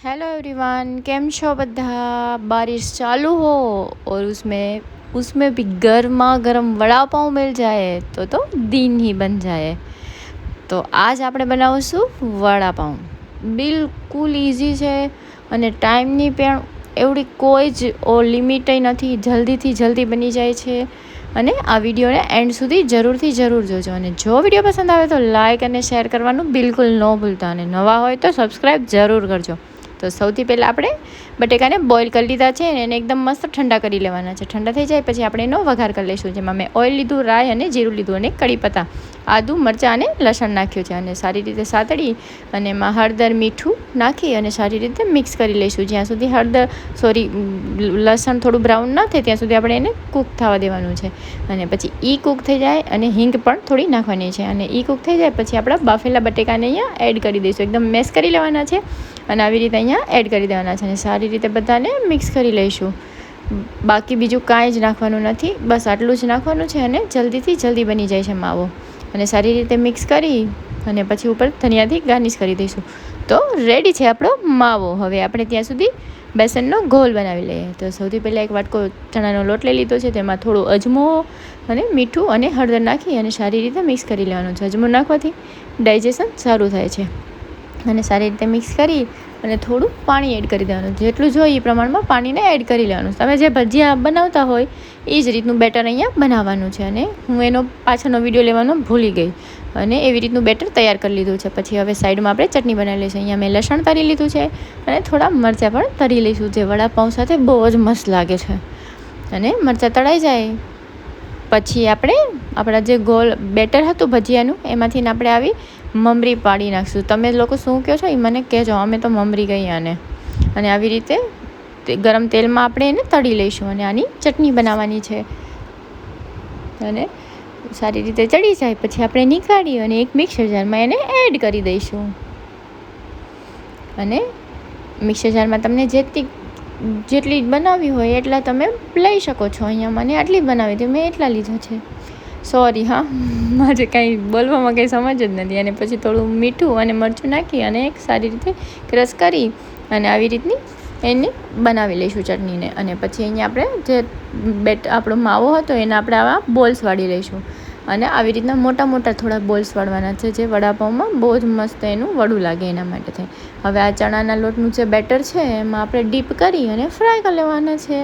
Hello everyone, કેમ છો બધા। बारिश चालू हो और उसमें उसमें भी गर्मा गर्म वड़ा पाव मिल जाए तो दिन ही बन जाए। તો આજ આપણે બનાવીશું વડાપાઉં। બિલકુલ ઇઝી છે અને ટાઈમની પણ એવડી કોઈ જ લિમિટ નથી, જલ્દીથી જલ્દી બની જાય છે। અને આ વિડીયોને એન્ડ સુધી જરૂર જોજો અને જો વિડીયો પસંદ આવે તો લાઇક અને શેર કરવાનું બિલકુલ ન ભૂલતા અને નવા હોય તો સબસ્ક્રાઈબ જરૂર કરજો। તો સૌથી પહેલાં આપણે બટેકાને બોઇલ કરી લીધા છે અને એને એકદમ મસ્ત ઠંડા કરી લેવાના છે। ઠંડા થઈ જાય પછી આપણે એનો વઘાર કરી લઈશું, જેમાં મેં ઓઇલ લીધું, રાઈ અને જીરું લીધું અને કડી પત્તા, આદું, મરચાં અને લસણ નાખ્યું છે અને સારી રીતે સાતળી અને એમાં હળદર, મીઠું નાખી અને સારી રીતે મિક્સ કરી લઈશું। જ્યાં સુધી લસણ થોડું બ્રાઉન ના થાય ત્યાં સુધી આપણે એને કૂક થવા દેવાનું છે અને પછી એ કૂક થઈ જાય અને હિંગ પણ થોડી નાખવાની છે અને એ કૂક થઈ જાય પછી આપણા બાફેલા બટેકાને અહીંયા એડ કરી દઈશું। એકદમ મેશ કરી લેવાના છે અને આવી રીતે અહીંયા એડ કરી દેવાના છે અને સારી રીતે બધાને મિક્સ કરી લઈશું। બાકી બીજું કાંઈ જ નાખવાનું નથી, બસ આટલું જ નાખવાનું છે અને જલ્દીથી જલ્દી બની જાય છે માવો। અને સારી રીતે મિક્સ કરી અને પછી ઉપર ધનિયાથી ગાર્નિશ કરી દઈશું। તો રેડી છે આપણો માવો। હવે આપણે ત્યાં સુધી બેસનનો ઘોલ બનાવી લઈએ। તો સૌથી પહેલાં એક વાટકો ચણાનો લોટ લઈ લીધો છે, તેમાં થોડો અજમો અને મીઠું અને હળદર નાખી અને સારી રીતે મિક્સ કરી લેવાનું છે। અજમો નાખવાથી ડાયજેશન સારું થાય છે અને સારી રીતે મિક્સ કરી અને થોડું પાણી એડ કરી દેવાનું, જેટલું જોઈએ એ પ્રમાણમાં પાણીને એડ કરી લેવાનું। તમે જે ભજીયા બનાવતા હોય એ જ રીતનું બેટર અહીંયા બનાવવાનું છે અને હું એનો પાછળનો વિડીયો લેવાનો ભૂલી ગઈ અને એવી રીતનું બેટર તૈયાર કરી લીધું છે। પછી હવે સાઈડમાં આપણે ચટણી બનાવી લઈશું। અહીંયા મેં લસણ તરી લીધું છે અને થોડા મરચાં પણ તરી લઈશું, જે વડાપાઉં સાથે બહુ જ મસ્ત લાગે છે। અને મરચાં તળાઈ જાય પછી આપણે આપણા જે ગોળ બેટર હતું ભજીયાનું એમાંથી આપણે આવી મમરી પાડી નાખીશું। તમે લોકો શું કહો છો એ મને કહેજો, અમે તો મમરી ગઈ આને। અને આવી રીતે ગરમ તેલમાં આપણે એને તળી લઈશું અને આની ચટણી બનાવવાની છે અને સારી રીતે ચડી જાય પછી આપણે નીકાળી અને એક મિક્સર જારમાં એને એડ કરી દઈશું। અને મિક્સર જારમાં તમને જેટલી બનાવવી હોય એટલા તમે લઈ શકો છો। અહીંયા મને આટલી જ બનાવી હતી, મેં એટલા લીધા છે। સોરી હા, મારે કાંઈ બોલવામાં કંઈ સમજ જ નથી। અને પછી થોડું મીઠું અને મરચું નાખી અને એક સારી રીતે ક્રશ કરી અને આવી રીતની એને બનાવી લઈશું ચટણીને। અને પછી અહીંયા આપણે જે આપણો માવો હતો એને આપણે આવા બોલ્સ વાળી લઈશું અને આવી રીતના મોટા મોટા થોડા બોલ્સ વાળવાના છે, જે વડાપાઉંમાં બહુ જ મસ્ત એનું વડું લાગે એના માટે થઈ। હવે આ ચણાના લોટનું જે બેટર છે એમાં આપણે ડીપ કરી અને ફ્રાય કરી લેવાના છે।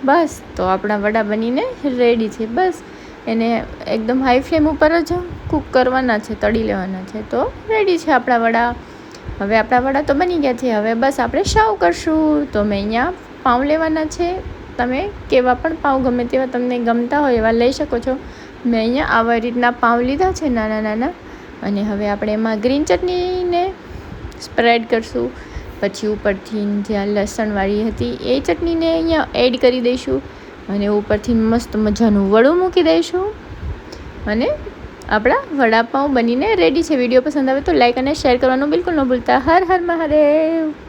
બસ, તો આપણા વડા બનીને રેડી છે। બસ એને એકદમ હાઈ ફ્લેમ ઉપર જ કૂક કરવાના છે, તળી લેવાના છે। તો રેડી છે આપણા વડા। હવે આપણા વડા તો બની ગયા છે, હવે બસ આપણે સર્વ કરશું। તો મેં અહીંયા પાઉં લેવાના છે, તમે કેવા પણ પાઉં ગમે તેવા તમને ગમતા હોય એવા લઈ શકો છો। મેં અહીંયા આવા રીતના પાઉં લીધા છે નાના નાના અને હવે આપણે એમાં ગ્રીન ચટણીને સ્પ્રેડ કરશું। પછી ઉપરથી જે આ લસણવાળી હતી એ ચટણીને અહીંયા એડ કરી દઈશું અને ઉપરથી મસ્ત મજાનું વડું મૂકી દઈશું અને આપણા વડાપાઉં બનીને રેડી છે। વિડીયો પસંદ આવે તો લાઇક અને શેર કરવાનું બિલકુલ ન ભૂલતા। હર હર મહાદેવ।